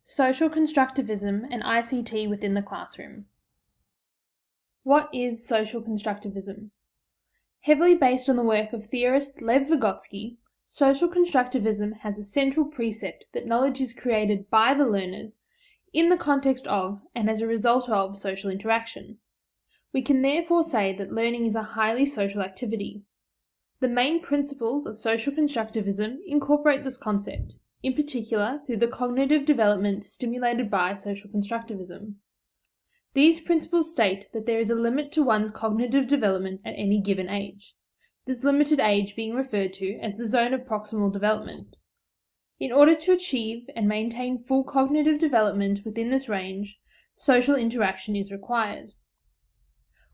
Social constructivism and ICT within the classroom. What is social constructivism? Heavily based on the work of theorist Lev Vygotsky, social constructivism has a central precept that knowledge is created by the learners in the context of and as a result of social interaction. We can therefore say that learning is a highly social activity. The main principles of social constructivism incorporate this concept, in particular through the cognitive development stimulated by social constructivism. These principles state that there is a limit to one's cognitive development at any given age, this limited age being referred to as the zone of proximal development. In order to achieve and maintain full cognitive development within this range, social interaction is required.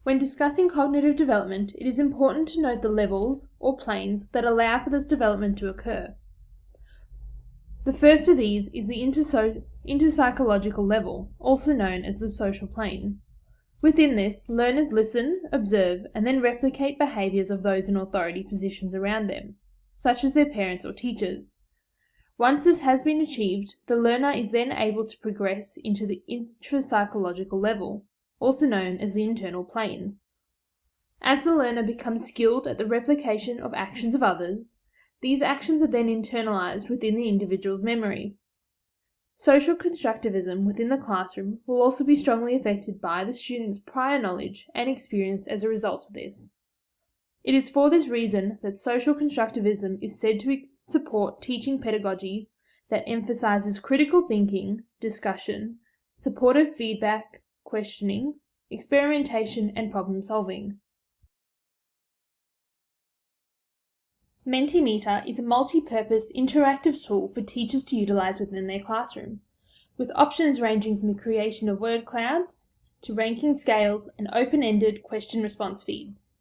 When discussing cognitive development, it is important to note the levels, or planes, that allow for this development to occur. The first of these is the interpsychological level, also known as the social plane. Within this, learners listen, observe, and then replicate behaviours of those in authority positions around them, such as their parents or teachers. Once this has been achieved, the learner is then able to progress into the intrapsychological level, also known as the internal plane. As the learner becomes skilled at the replication of actions of others, these actions are then internalized within the individual's memory. Social constructivism within the classroom will also be strongly affected by the student's prior knowledge and experience as a result of this. It is for this reason that social constructivism is said to support teaching pedagogy that emphasizes critical thinking, discussion, supportive feedback, questioning, experimentation, and problem solving. Mentimeter is a multi-purpose interactive tool for teachers to utilize within their classroom, with options ranging from the creation of word clouds to ranking scales and open-ended question-response feeds.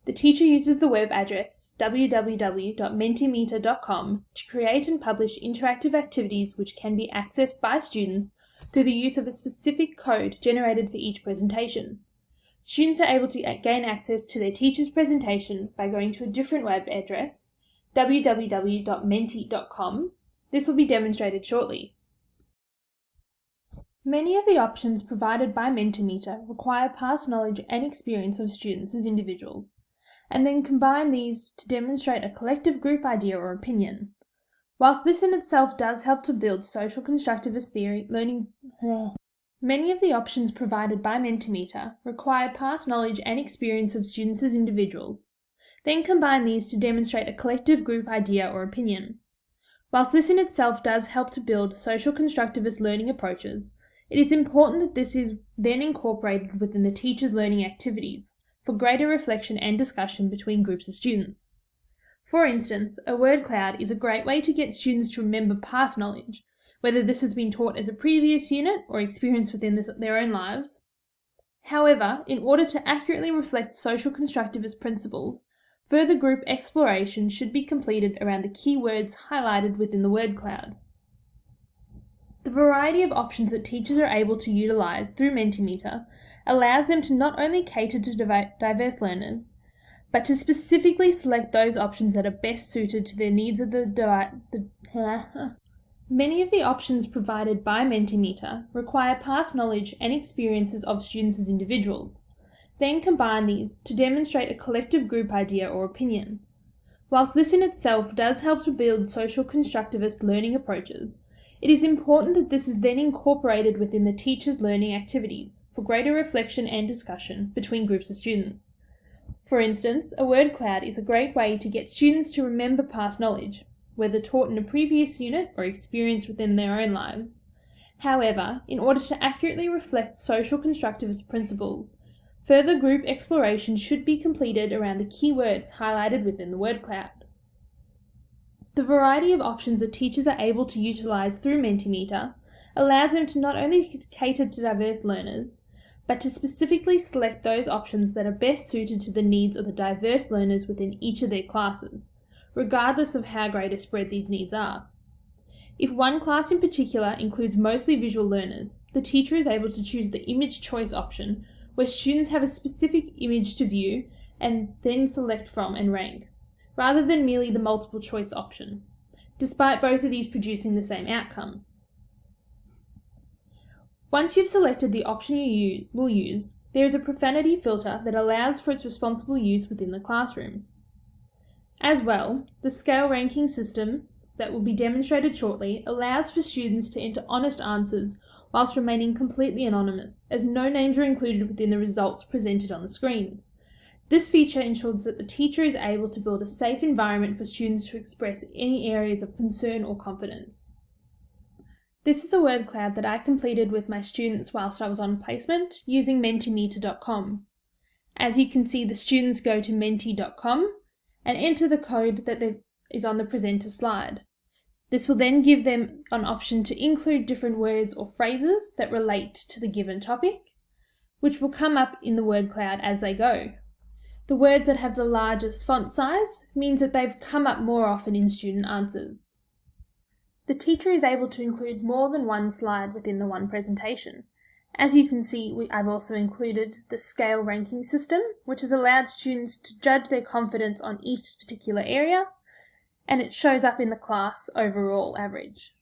The teacher uses the web address www.mentimeter.com to create and publish interactive activities which can be accessed by students through the use of a specific code generated for each presentation. Students are able to gain access to their teacher's presentation by going to a different web address, www.menti.com. This will be demonstrated shortly. Many of the options provided by Mentimeter require past knowledge and experience of students as individuals, and then combine these to demonstrate a collective group idea or opinion. Whilst this in itself does help to build social constructivist theory, many of the options provided by Mentimeter require past knowledge and experience of students as individuals, then combine these to demonstrate a collective group idea or opinion. Whilst this in itself does help to build social constructivist learning approaches, it is important that this is then incorporated within the teacher's learning activities for greater reflection and discussion between groups of students. For instance, a word cloud is a great way to get students to remember past knowledge, whether this has been taught as a previous unit or experience within their own lives. However, in order to accurately reflect social constructivist principles, further group exploration should be completed around the key words highlighted within the word cloud. The variety of options that teachers are able to utilize through Mentimeter allows them to not only cater to diverse learners, but to specifically select those options that are best suited to their needs of Many of the options provided by Mentimeter require past knowledge and experiences of students as individuals, then combine these to demonstrate a collective group idea or opinion. Whilst this in itself does help to build social constructivist learning approaches, it is important that this is then incorporated within the teacher's learning activities for greater reflection and discussion between groups of students. For instance, a word cloud is a great way to get students to remember past knowledge, whether taught in a previous unit or experienced within their own lives. However, in order to accurately reflect social constructivist principles, further group exploration should be completed around the key words highlighted within the word cloud. The variety of options that teachers are able to utilize through Mentimeter allows them to not only cater to diverse learners, but to specifically select those options that are best suited to the needs of the diverse learners within each of their classes, regardless of how great a spread these needs are. If one class in particular includes mostly visual learners, the teacher is able to choose the image choice option, where students have a specific image to view and then select from and rank, rather than merely the multiple choice option, despite both of these producing the same outcome. Once you've selected the option you will use, there is a profanity filter that allows for its responsible use within the classroom. As well, the scale ranking system that will be demonstrated shortly allows for students to enter honest answers whilst remaining completely anonymous, as no names are included within the results presented on the screen. This feature ensures that the teacher is able to build a safe environment for students to express any areas of concern or confidence. This is a word cloud that I completed with my students whilst I was on placement using Mentimeter.com. As you can see, the students go to menti.com and enter the code that is on the presenter slide. This will then give them an option to include different words or phrases that relate to the given topic, which will come up in the word cloud as they go. The words that have the largest font size means that they've come up more often in student answers. The teacher is able to include more than one slide within the one presentation. As you can see, I've also included the scale ranking system, which has allowed students to judge their confidence on each particular area, and it shows up in the class overall average.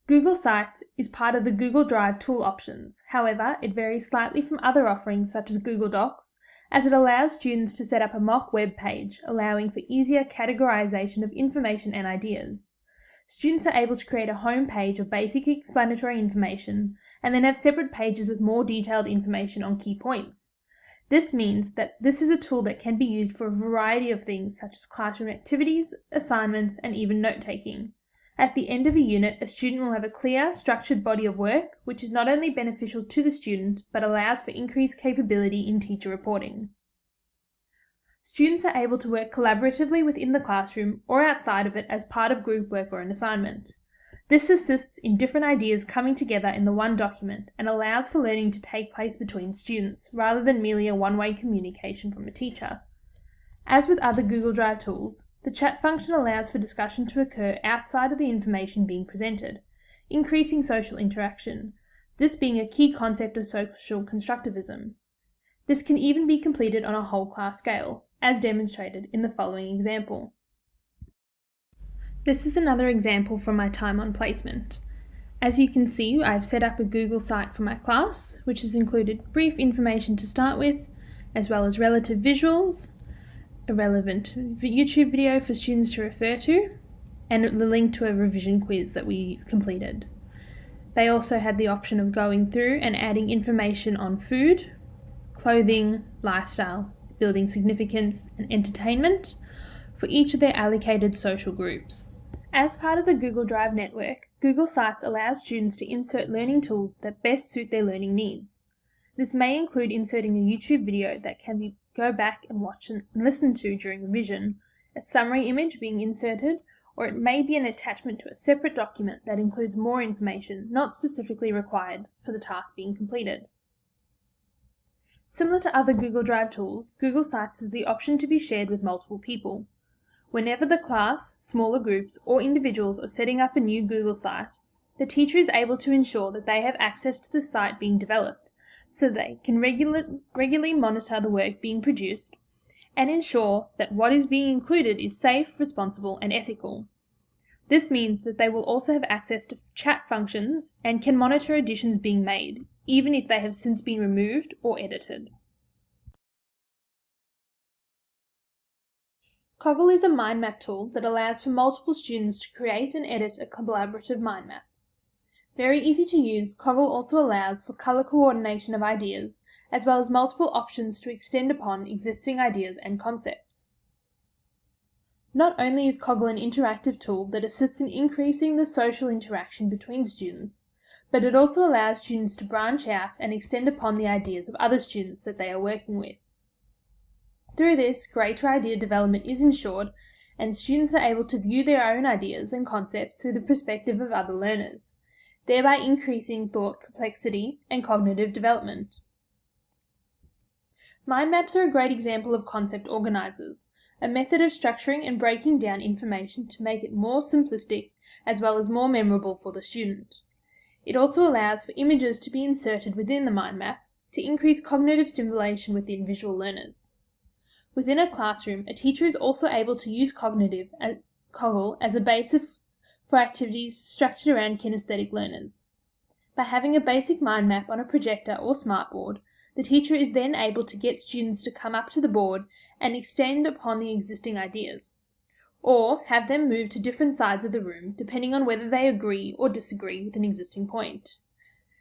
Google Sites is part of the Google Drive tool options. However, it varies slightly from other offerings such as Google Docs, as it allows students to set up a mock web page, allowing for easier categorization of information and ideas. Students are able to create a home page of basic explanatory information and then have separate pages with more detailed information on key points. This means that this is a tool that can be used for a variety of things such as classroom activities, assignments, and even note-taking. At the end of a unit, a student will have a clear, structured body of work, which is not only beneficial to the student, but allows for increased capability in teacher reporting. Students are able to work collaboratively within the classroom or outside of it as part of group work or an assignment. This assists in different ideas coming together in the one document and allows for learning to take place between students, rather than merely a one-way communication from a teacher. As with other Google Drive tools, the chat function allows for discussion to occur outside of the information being presented, increasing social interaction, this being a key concept of social constructivism. This can even be completed on a whole class scale, as demonstrated in the following example. This is another example from my time on placement. As you can see, I've set up a Google site for my class, which has included brief information to start with, as well as relative visuals, a relevant YouTube video for students to refer to, and the link to a revision quiz that we completed. They also had the option of going through and adding information on food, clothing, lifestyle, building significance, and entertainment for each of their allocated social groups. As part of the Google Drive network, Google Sites allows students to insert learning tools that best suit their learning needs. This may include inserting a YouTube video that can go back and watch and listen to during revision, a summary image being inserted, or it may be an attachment to a separate document that includes more information not specifically required for the task being completed. Similar to other Google Drive tools, Google Sites has the option to be shared with multiple people. Whenever the class, smaller groups, or individuals are setting up a new Google site, the teacher is able to ensure that they have access to the site being developed, so they can regularly monitor the work being produced and ensure that what is being included is safe, responsible, and ethical. This means that they will also have access to chat functions and can monitor additions being made, even if they have since been removed or edited. Coggle is a mind map tool that allows for multiple students to create and edit a collaborative mind map. Very easy to use, Coggle also allows for colour coordination of ideas, as well as multiple options to extend upon existing ideas and concepts. Not only is Coggle an interactive tool that assists in increasing the social interaction between students, but it also allows students to branch out and extend upon the ideas of other students that they are working with. Through this, greater idea development is ensured, and students are able to view their own ideas and concepts through the perspective of other learners, thereby increasing thought complexity and cognitive development. Mind maps are a great example of concept organizers, a method of structuring and breaking down information to make it more simplistic as well as more memorable for the student. It also allows for images to be inserted within the mind map to increase cognitive stimulation within visual learners. Within a classroom, a teacher is also able to use Coggle as a basis for activities structured around kinesthetic learners. By having a basic mind map on a projector or smartboard, the teacher is then able to get students to come up to the board and extend upon the existing ideas, or have them move to different sides of the room depending on whether they agree or disagree with an existing point.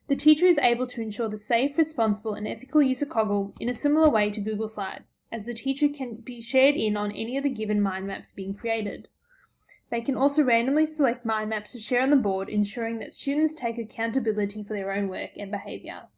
The teacher is able to ensure the safe, responsible, and ethical use of Coggle in a similar way to Google Slides, as the teacher can be shared in on any of the given mind maps being created. They can also randomly select mind maps to share on the board, ensuring that students take accountability for their own work and behaviour.